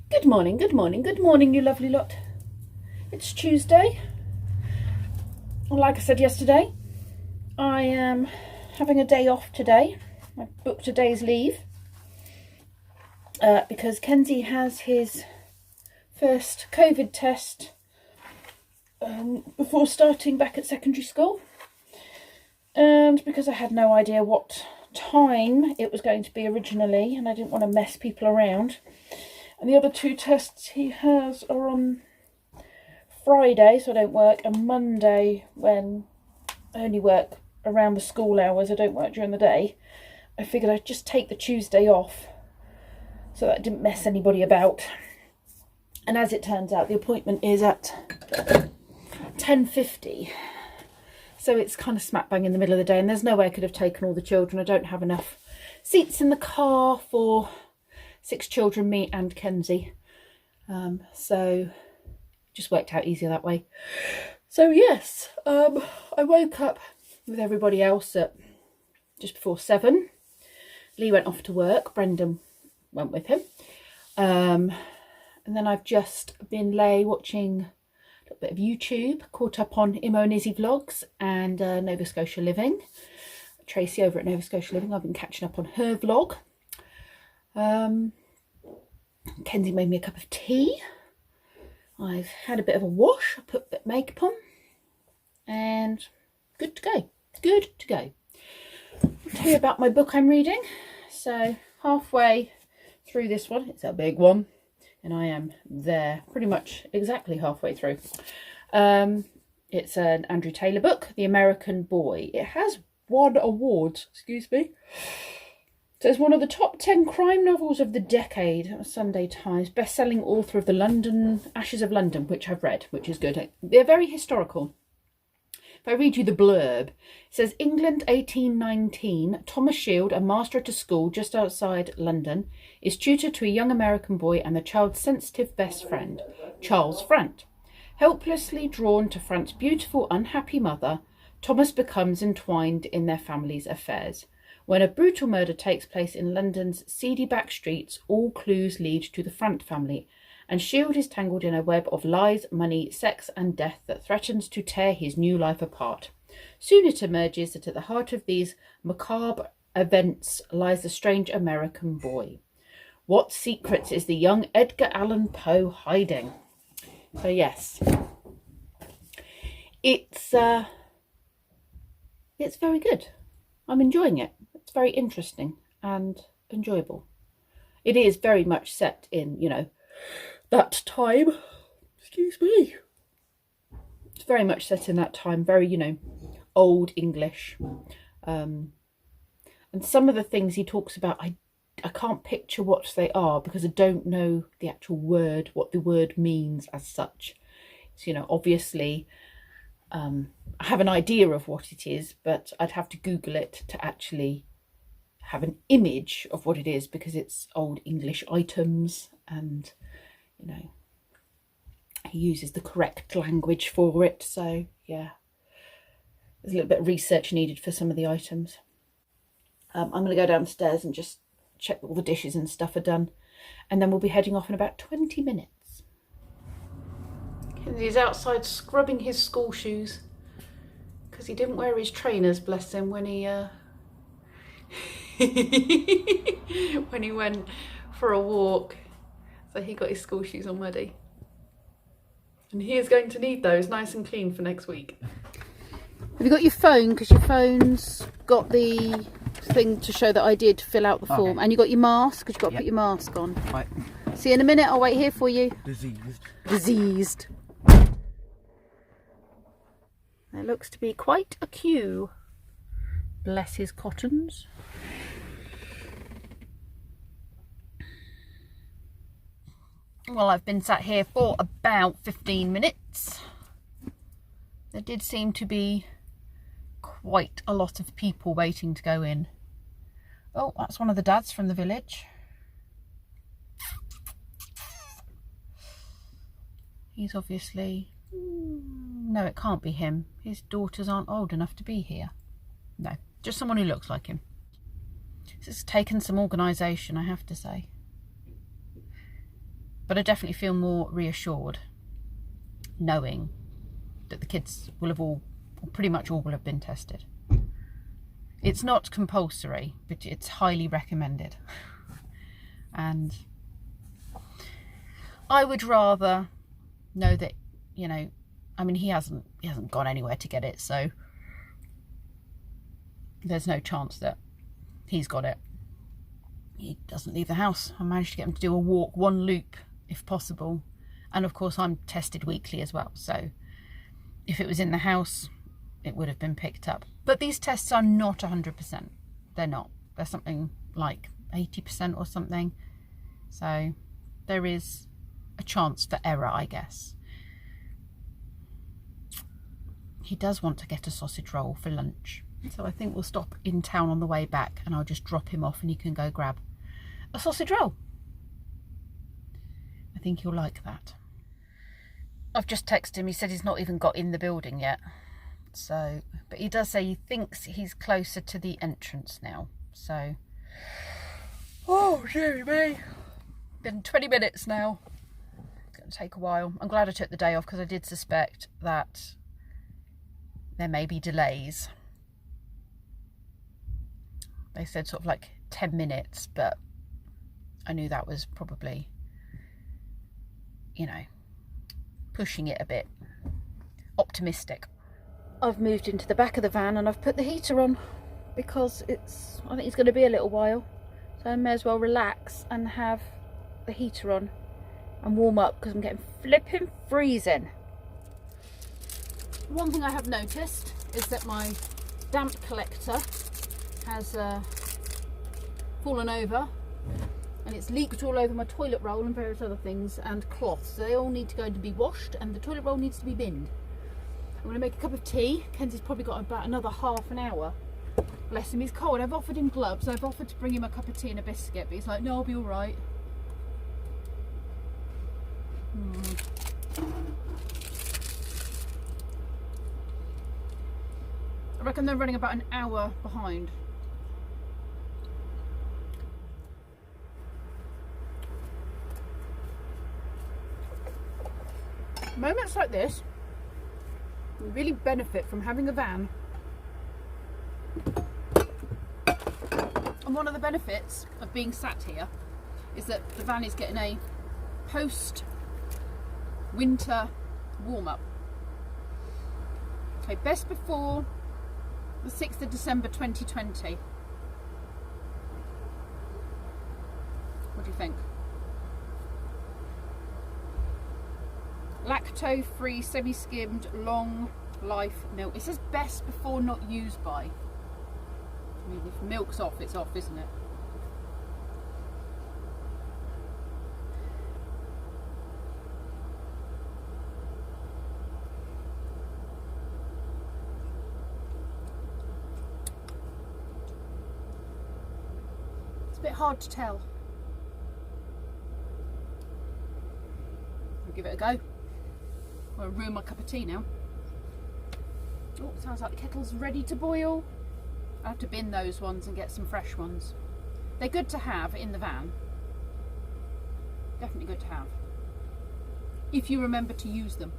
Good morning, good morning, good morning, you lovely lot. It's Tuesday. Well, like I said yesterday, I am having a day off today. I booked a day's leave because Kenzie has his first COVID test before starting back at secondary school. And because I had no idea what time it was going to be originally, and I didn't want to mess people around. And the other two tests he has are on Friday, so I don't work, and Monday, when I only work around the school hours, I don't work during the day. I figured I'd just take the Tuesday off so that I didn't mess anybody about. And as it turns out, the appointment is at 10:50. So it's kind of smack bang in the middle of the day, and there's no way I could have taken all the children. I don't have enough seats in the car for 6 children, me and Kenzie. So just worked out easier that way. So yes, I woke up with everybody else at just before 7. Lee went off to work. Brendan went with him. And then I've just been watching a little bit of YouTube, caught up on Imo and Izzy vlogs and Nova Scotia Living. Tracy over at Nova Scotia Living, I've been catching up on her vlog. Kenzie made me a cup of tea. I've had a bit of a wash. I put a bit of makeup on. And good to go. Good to go. I'll tell you about my book I'm reading. So halfway through this one. It's a big one. And I am there pretty much exactly halfway through. It's an Andrew Taylor book, The American Boy. It has won awards, excuse me. So it's one of the top 10 crime novels of the decade. Sunday Times, best-selling author of the Ashes of London, which I've read, which is good. They're very historical. If I read you the blurb, it says, England 1819, Thomas Shield, a master at a school just outside London, is tutor to a young American boy and the child's sensitive best friend, Charles Frant. Helplessly drawn to Frant's beautiful, unhappy mother, Thomas becomes entwined in their family's affairs. When a brutal murder takes place in London's seedy back streets, all clues lead to the Frant family, and Shield is tangled in a web of lies, money, sex and death that threatens to tear his new life apart. Soon it emerges that at the heart of these macabre events lies the strange American boy. What secrets is the young Edgar Allan Poe hiding? So yes, it's very good. I'm enjoying it. It's very interesting and enjoyable. It is very much set in, that time. Excuse me. It's very much set in that time. Very, old English. And some of the things he talks about, I can't picture what they are because I don't know the actual word, what the word means as such. So, obviously, I have an idea of what it is, but I'd have to Google it to actually have an image of what it is because it's old English items and, he uses the correct language for it. So, yeah, there's a little bit of research needed for some of the items. I'm going to go downstairs and just check that all the dishes and stuff are done. And then we'll be heading off in about 20 minutes. He's outside scrubbing his school shoes because he didn't wear his trainers, bless him, when he when he went for a walk. So he got his school shoes on ready. And he is going to need those nice and clean for next week. Have you got your phone? Because your phone's got the thing to show that I did fill out the form. And you got your mask? Because you've got to put your mask on. Right. See you in a minute. I'll wait here for you. Diseased. There looks to be quite a queue. Bless his cottons. Well, I've been sat here for about 15 minutes. There did seem to be quite a lot of people waiting to go in. Oh, that's one of the dads from the village. He's obviously No, it can't be him. His daughters aren't old enough to be here. No, just someone who looks like him. It's taken some organisation, I have to say. But I definitely feel more reassured knowing that the kids will have all, or pretty much all, will have been tested. It's not compulsory, but it's highly recommended. And I would rather know that, you know, I mean, he hasn't gone anywhere to get it, so there's no chance that he's got it. He doesn't leave the house. I managed to get him to do a walk, one loop if possible. And of course I'm tested weekly as well, so if it was in the house it would have been picked up. But these tests are not 100%. They're not. They're something like 80% or something. So there is a chance for error, I guess. He does want to get a sausage roll for lunch. So I think we'll stop in town on the way back and I'll just drop him off and he can go grab a sausage roll. I think he'll like that. I've just texted him. He said he's not even got in the building yet. So, but he does say he thinks he's closer to the entrance now. So, oh, dear me. Been 20 minutes now. It's going to take a while. I'm glad I took the day off because I did suspect that there may be delays. They said sort of like 10 minutes, but I knew that was probably, you know, pushing it a bit. Optimistic. I've moved into the back of the van and I've put the heater on because I think it's going to be a little while. So I may as well relax and have the heater on and warm up because I'm getting flipping freezing. One thing I have noticed is that my damp collector has fallen over and it's leaked all over my toilet roll and various other things and cloths. So they all need to go to be washed and the toilet roll needs to be binned. I'm going to make a cup of tea. Kenzie's probably got about another half an hour. Bless him, he's cold. I've offered him gloves. I've offered to bring him a cup of tea and a biscuit, but he's like, no, I'll be all right. I reckon they're running about an hour behind. Moments like this, you really benefit from having a van. And one of the benefits of being sat here is that the van is getting a post-winter warm-up. Okay, best before the 6th of December 2020. What do you think? Lacto-free, semi-skimmed, long life milk. It says best before, not used by. I mean, if milk's off, it's off, isn't it? It's a bit hard to tell. I'll give it a go. I'll ruin my cup of tea now. Oh, sounds like the kettle's ready to boil. I have to bin those ones and get some fresh ones. They're good to have in the van. Definitely good to have. If you remember to use them.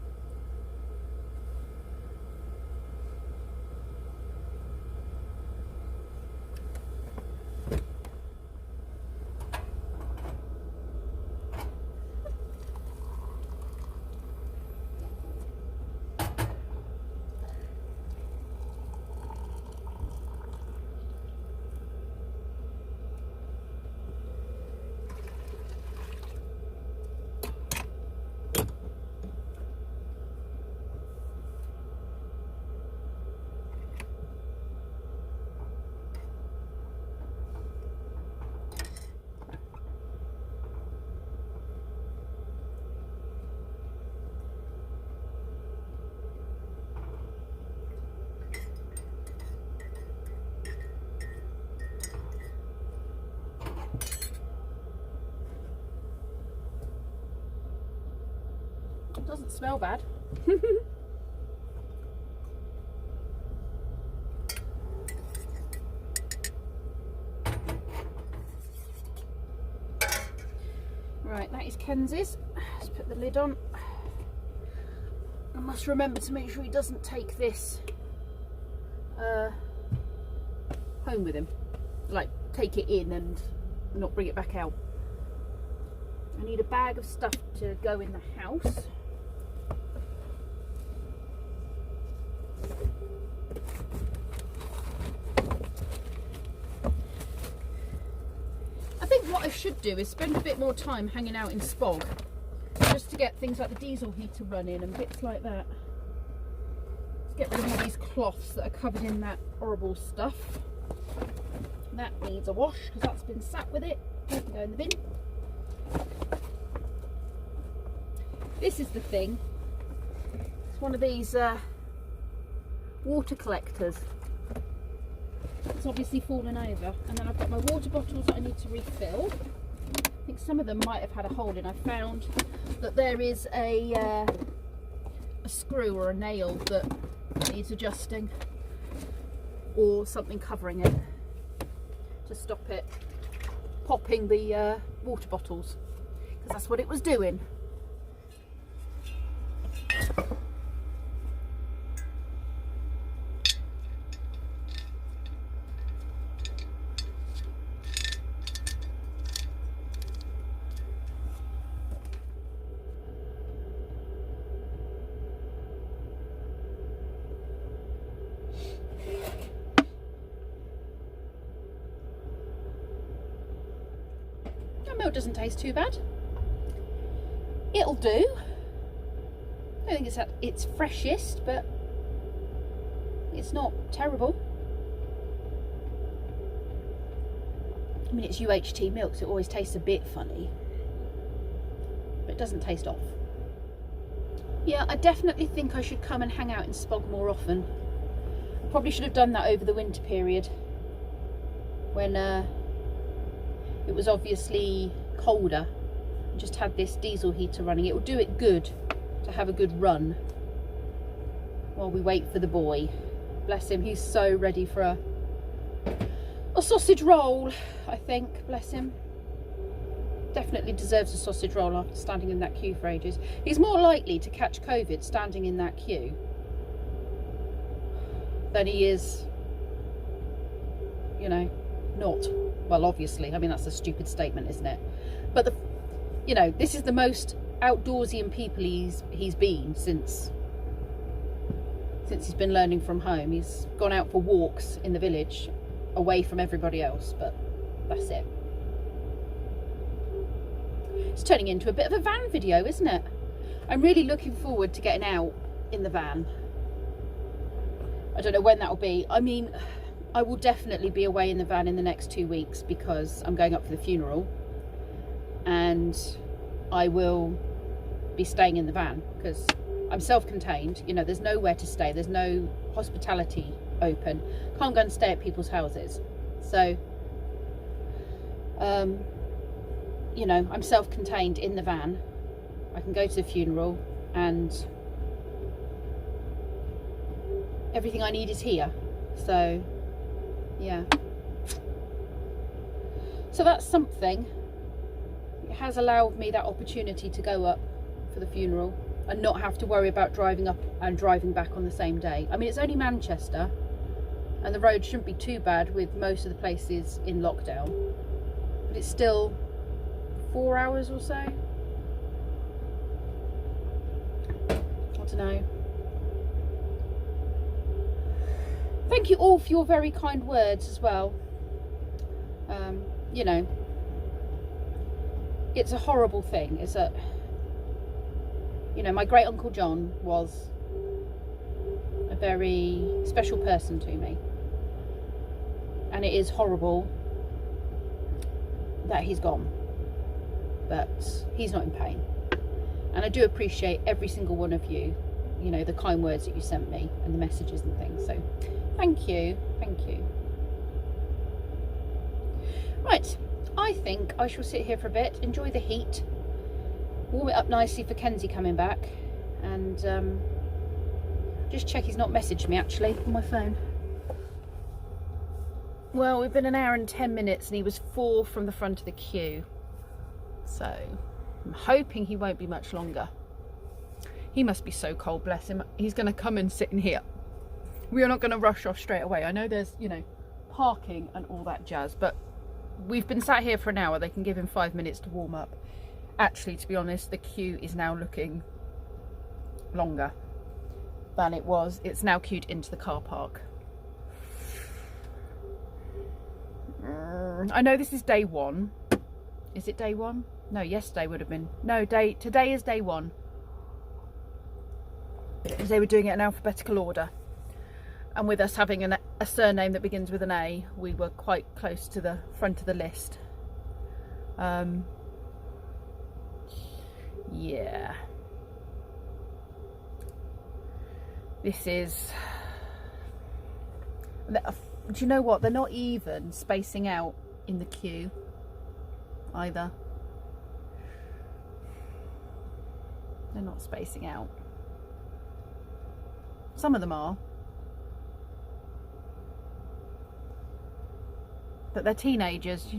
It doesn't smell bad. Right, that is Kenzie's. Let's put the lid on. I must remember to make sure he doesn't take this home with him. Like, take it in and not bring it back out. I need a bag of stuff to go in the house. I think what I should do is spend a bit more time hanging out in Spog, just to get things like the diesel heater running and bits like that. Let's get rid of all these cloths that are covered in that horrible stuff. That needs a wash because that's been sat with it. That can go in the bin. This is the thing. It's one of these water collectors. It's obviously fallen over, and then I've got my water bottles that I need to refill. I think some of them might have had a hole in. I found that there is a screw or a nail that needs adjusting, or something covering it to stop it popping the water bottles, because that's what it was doing. Milk doesn't taste too bad. It'll do. I don't think it's at its freshest, but it's not terrible. I mean, it's UHT milk, so it always tastes a bit funny, but it doesn't taste off. Yeah, I definitely think I should come and hang out in Spog more often. Probably should have done that over the winter period when it was obviously colder. Just had this diesel heater running. It will do it good to have a good run while we wait for the boy. Bless him, he's so ready for a sausage roll, I think. Bless him. Definitely deserves a sausage roll after standing in that queue for ages. He's more likely to catch COVID standing in that queue than he is, you know, not. Well, obviously, I mean, that's a stupid statement, isn't it? But you know, this is the most outdoorsy and people he's been since he's been learning from home. He's gone out for walks in the village, away from everybody else, but that's it. It's turning into a bit of a van video, isn't it? I'm really looking forward to getting out in the van. I don't know when that'll be. I mean, I will definitely be away in the van in the next 2 weeks because I'm going up for the funeral, and I will be staying in the van because I'm self-contained. You know, there's nowhere to stay. There's no hospitality open. Can't go and stay at people's houses. So, you know, I'm self-contained in the van. I can go to the funeral and everything I need is here. So, yeah. So that's something. It has allowed me that opportunity to go up for the funeral and not have to worry about driving up and driving back on the same day. I mean, it's only Manchester and the road shouldn't be too bad with most of the places in lockdown, but it's still 4 hours or so. I don't know. Thank you all for your very kind words as well. You know, it's a horrible thing. It's a, you know, my great uncle John was a very special person to me, and it is horrible that he's gone, but he's not in pain. And I do appreciate every single one of you, you know, the kind words that you sent me and the messages and things. So thank you, thank you. Right, I think I shall sit here for a bit, enjoy the heat, warm it up nicely for Kenzie coming back, and Just check he's not messaged me actually on my phone. Well, we've been an hour and 10 minutes and he was 4 from the front of the queue. So I'm hoping he won't be much longer. He must be so cold, bless him. He's going to come and sit in here. We are not going to rush off straight away. I know there's, you know, parking and all that jazz, but we've been sat here for an hour. They can give him 5 minutes to warm up. Actually, to be honest, the queue is now looking longer than it was. It's now queued into the car park. I know this is day 1. Is it day 1? No, yesterday would have been. No, today is day 1. Because they were doing it in alphabetical order. And with us having a surname that begins with an A, we were quite close to the front of the list. Yeah. This is... Do you know what? They're not even spacing out in the queue either. They're not spacing out. Some of them are. But they're teenagers.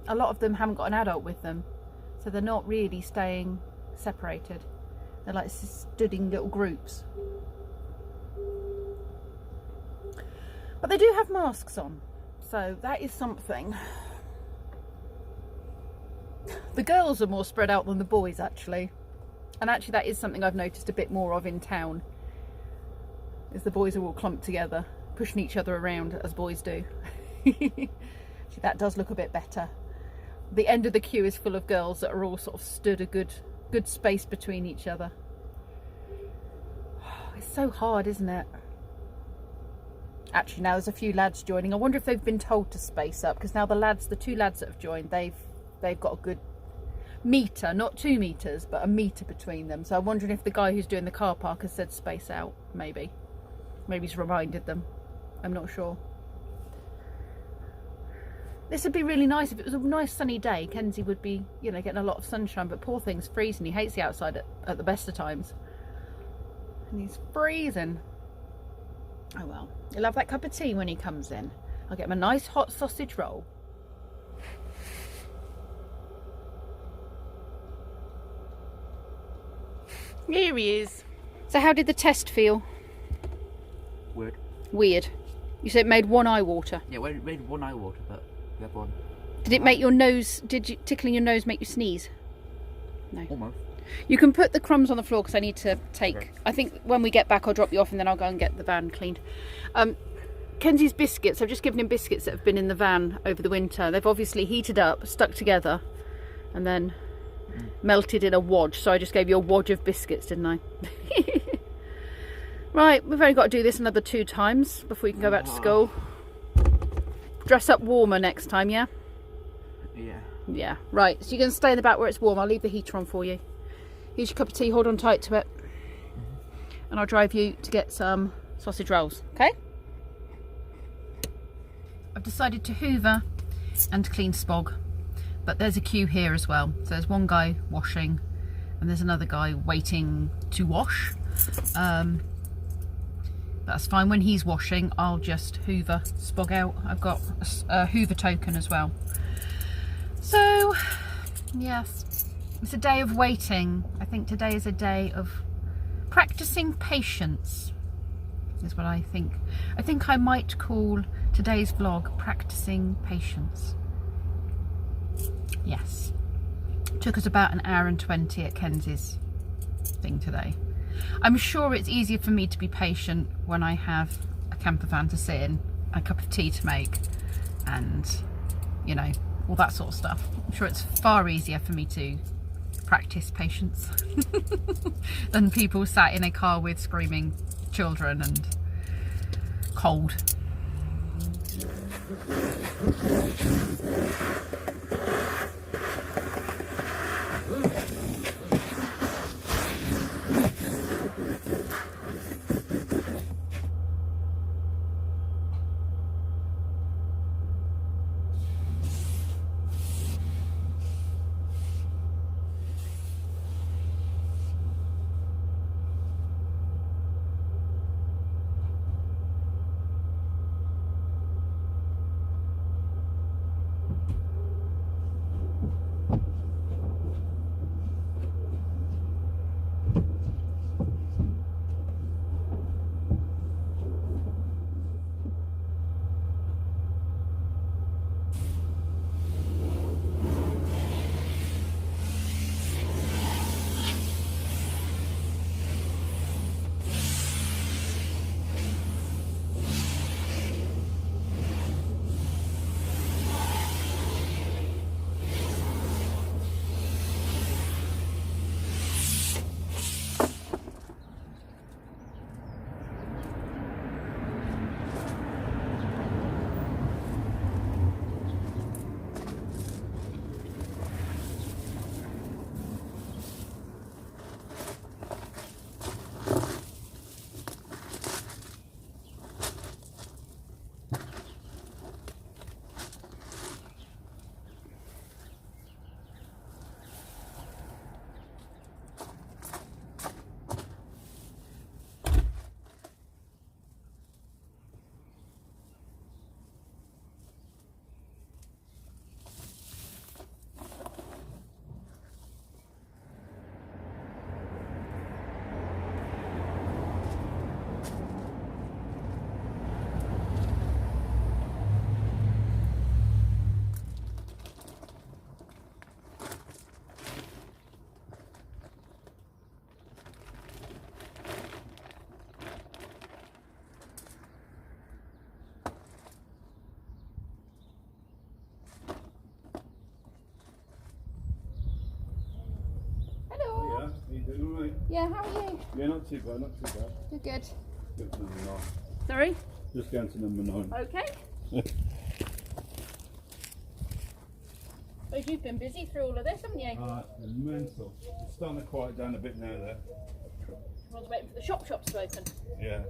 A lot of them haven't got an adult with them. So they're not really staying separated. They're like stood in little groups. But they do have masks on. So that is something. The girls are more spread out than the boys actually. And actually that is something I've noticed a bit more of in town. Is the boys are all clumped together, pushing each other around as boys do. Actually, that does look a bit better. The end of the queue is full of girls that are all sort of stood a good space between each other. It's so hard, isn't it? Actually, now there's a few lads joining. I wonder if they've been told to space up, because now the 2 lads that have joined, they've got a good metre, not 2 metres, but a metre between them. So I'm wondering if the guy who's doing the car park has said space out, maybe. Maybe he's reminded them. I'm not sure. This would be really nice if it was a nice sunny day. Kenzie would be, you know, getting a lot of sunshine, but poor thing's freezing. He hates the outside at the best of times. And he's freezing. Oh well. He'll have that cup of tea when he comes in. I'll get him a nice hot sausage roll. Here he is. So how did the test feel? Weird. Weird. You said it made one eye water. Yeah, it made one eye water, but the other one... Did it make your nose, tickling your nose make you sneeze? No. Almost. You can put the crumbs on the floor because I need to take... Okay. I think when we get back I'll drop you off and then I'll go and get the van cleaned. Kenzie's biscuits, I've just given him biscuits that have been in the van over the winter. They've obviously heated up, stuck together, and then melted in a wodge. So I just gave you a wodge of biscuits, didn't I? Right, we've only got to do this another 2 times before you can go back to school. Dress up warmer next time, yeah? Yeah. Yeah, right. So you're going to stay in the back where it's warm. I'll leave the heater on for you. Here's your cup of tea. Hold on tight to it. And I'll drive you to get some sausage rolls, okay? I've decided to hoover and clean Spog. But there's a queue here as well. So there's one guy washing and there's another guy waiting to wash. That's fine. When he's washing, I'll just hoover Spog out. I've got a hoover token as well. So, yes, it's a day of waiting. I think today is a day of practicing patience, is what I think. I think I might call today's vlog Practicing Patience. Yes. Took us about an hour and 20 at Kenzie's thing today. I'm sure it's easier for me to be patient when I have a camper van to sit in, a cup of tea to make, and, you know, all that sort of stuff. I'm sure it's far easier for me to practice patience than people sat in a car with screaming children and cold. Yeah, not too bad, not too bad. You're good. Good to number 9. Sorry? Just going to number 9. Okay. Well, you've been busy through all of this, haven't you? Mental. It's starting to quiet down a bit now there. Everyone's waiting for the shops to open. Yeah.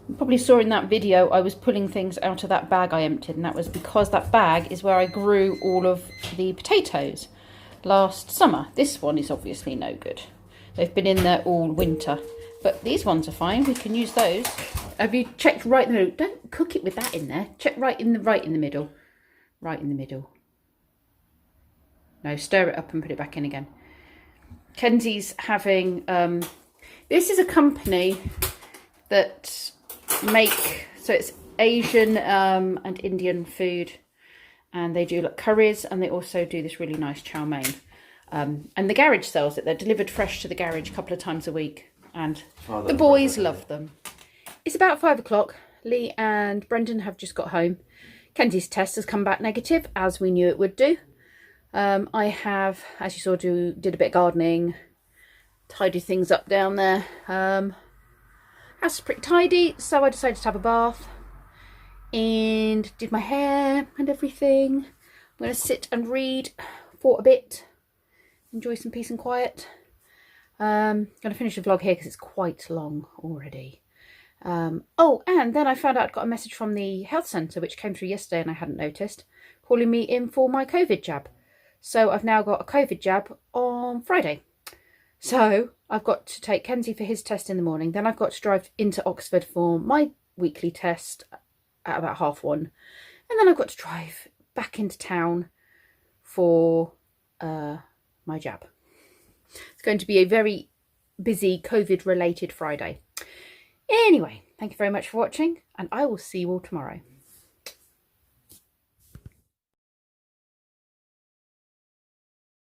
You probably saw in that video I was pulling things out of that bag I emptied, and that was because that bag is where I grew all of the potatoes last summer. This one is obviously no good. They've been in there all winter, but these ones are fine. We can use those. Have you checked right in the middle? Don't cook it with that in there. Check right in the middle. Right in the middle. No, stir it up and put it back in again. Kenzie's having this is a company that so it's Asian and Indian food, and they do like curries, and they also do this really nice chow mein, and the garage sells it. They're delivered fresh to the garage a couple of times a week, and the boys love them. It's about 5 o'clock. Lee and Brendan have just got home. Kenzie's test has come back negative, as we knew it would do. I have, as you saw, did a bit of gardening, tidied things up down there. House is pretty tidy, so I decided to have a bath and did my hair and everything. I'm going to sit and read for a bit, enjoy some peace and quiet. Going to finish the vlog here because it's quite long already. Oh, and then I found out I got a message from the health centre, which came through yesterday and I hadn't noticed, calling me in for my COVID jab. So I've now got a COVID jab on Friday. So I've got to take Kenzie for his test in the morning. Then I've got to drive into Oxford for my weekly test at about 1:30. And then I've got to drive back into town for my jab. It's going to be a very busy COVID-related Friday. Anyway, thank you very much for watching, and I will see you all tomorrow.